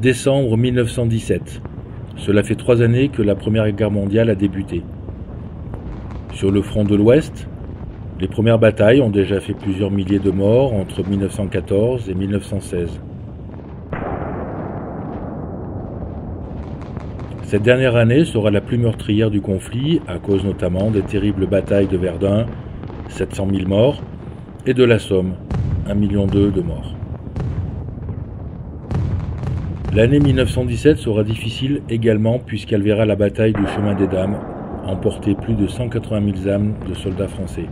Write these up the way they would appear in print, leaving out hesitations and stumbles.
Décembre 1917. Cela fait 3 années que la Première Guerre mondiale a débuté. Sur le front de l'Ouest, les premières batailles ont déjà fait plusieurs milliers de morts entre 1914 et 1916. Cette dernière année sera la plus meurtrière du conflit, à cause notamment des terribles batailles de Verdun, 700 000 morts, et de la Somme, 1,2 million de morts. L'année 1917 sera difficile également puisqu'elle verra la bataille du Chemin des Dames emporter plus de 180 000 âmes de soldats français.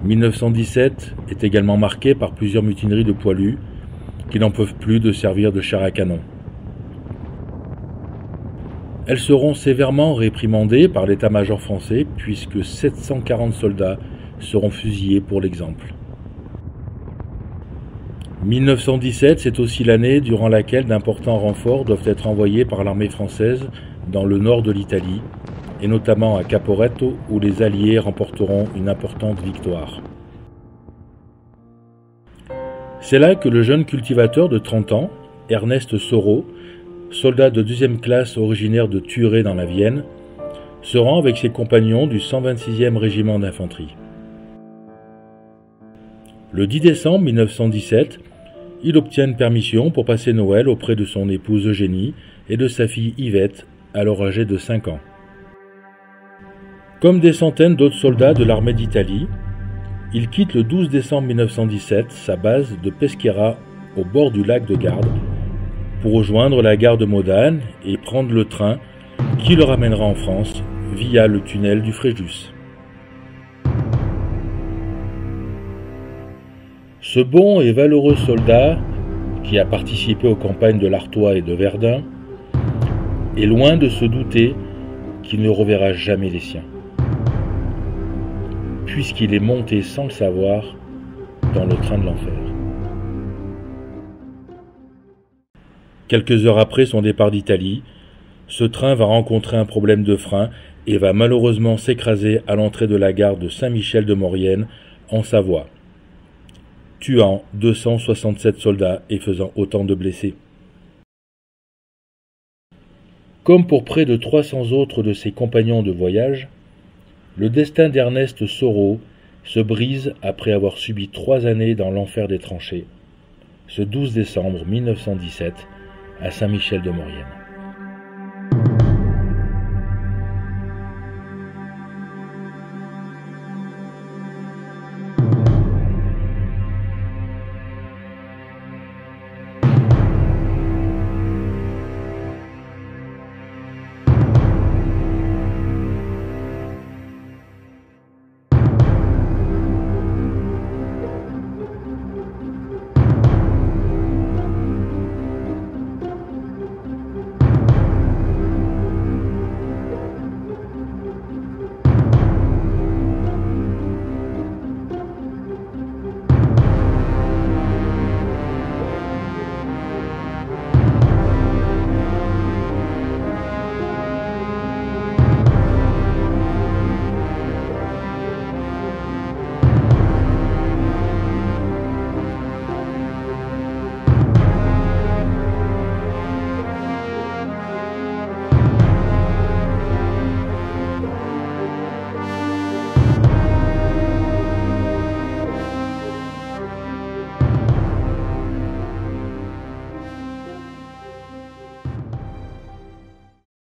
1917 est également marqué par plusieurs mutineries de poilus qui n'en peuvent plus de servir de chair à canon. Elles seront sévèrement réprimandées par l'état-major français puisque 740 soldats seront fusillés pour l'exemple. 1917, c'est aussi l'année durant laquelle d'importants renforts doivent être envoyés par l'armée française dans le nord de l'Italie, et notamment à Caporetto, où les Alliés remporteront une importante victoire. C'est là que le jeune cultivateur de 30 ans, Ernest Soro, soldat de 2e classe originaire de Thurey dans la Vienne, se rend avec ses compagnons du 126e régiment d'infanterie. Le 10 décembre 1917, il obtient une permission pour passer Noël auprès de son épouse Eugénie et de sa fille Yvette, alors âgée de 5 ans. Comme des centaines d'autres soldats de l'armée d'Italie, il quitte le 12 décembre 1917 sa base de Peschiera au bord du lac de Garde pour rejoindre la gare de Modane et prendre le train qui le ramènera en France via le tunnel du Fréjus. Ce bon et valeureux soldat, qui a participé aux campagnes de l'Artois et de Verdun, est loin de se douter qu'il ne reverra jamais les siens, puisqu'il est monté sans le savoir dans le train de l'enfer. Quelques heures après son départ d'Italie, ce train va rencontrer un problème de frein et va malheureusement s'écraser à l'entrée de la gare de Saint-Michel-de-Maurienne, en Savoie, tuant 267 soldats et faisant autant de blessés. Comme pour près de 300 autres de ses compagnons de voyage, le destin d'Ernest Soro se brise après avoir subi 3 années dans l'enfer des tranchées, ce 12 décembre 1917 à Saint-Michel-de-Maurienne.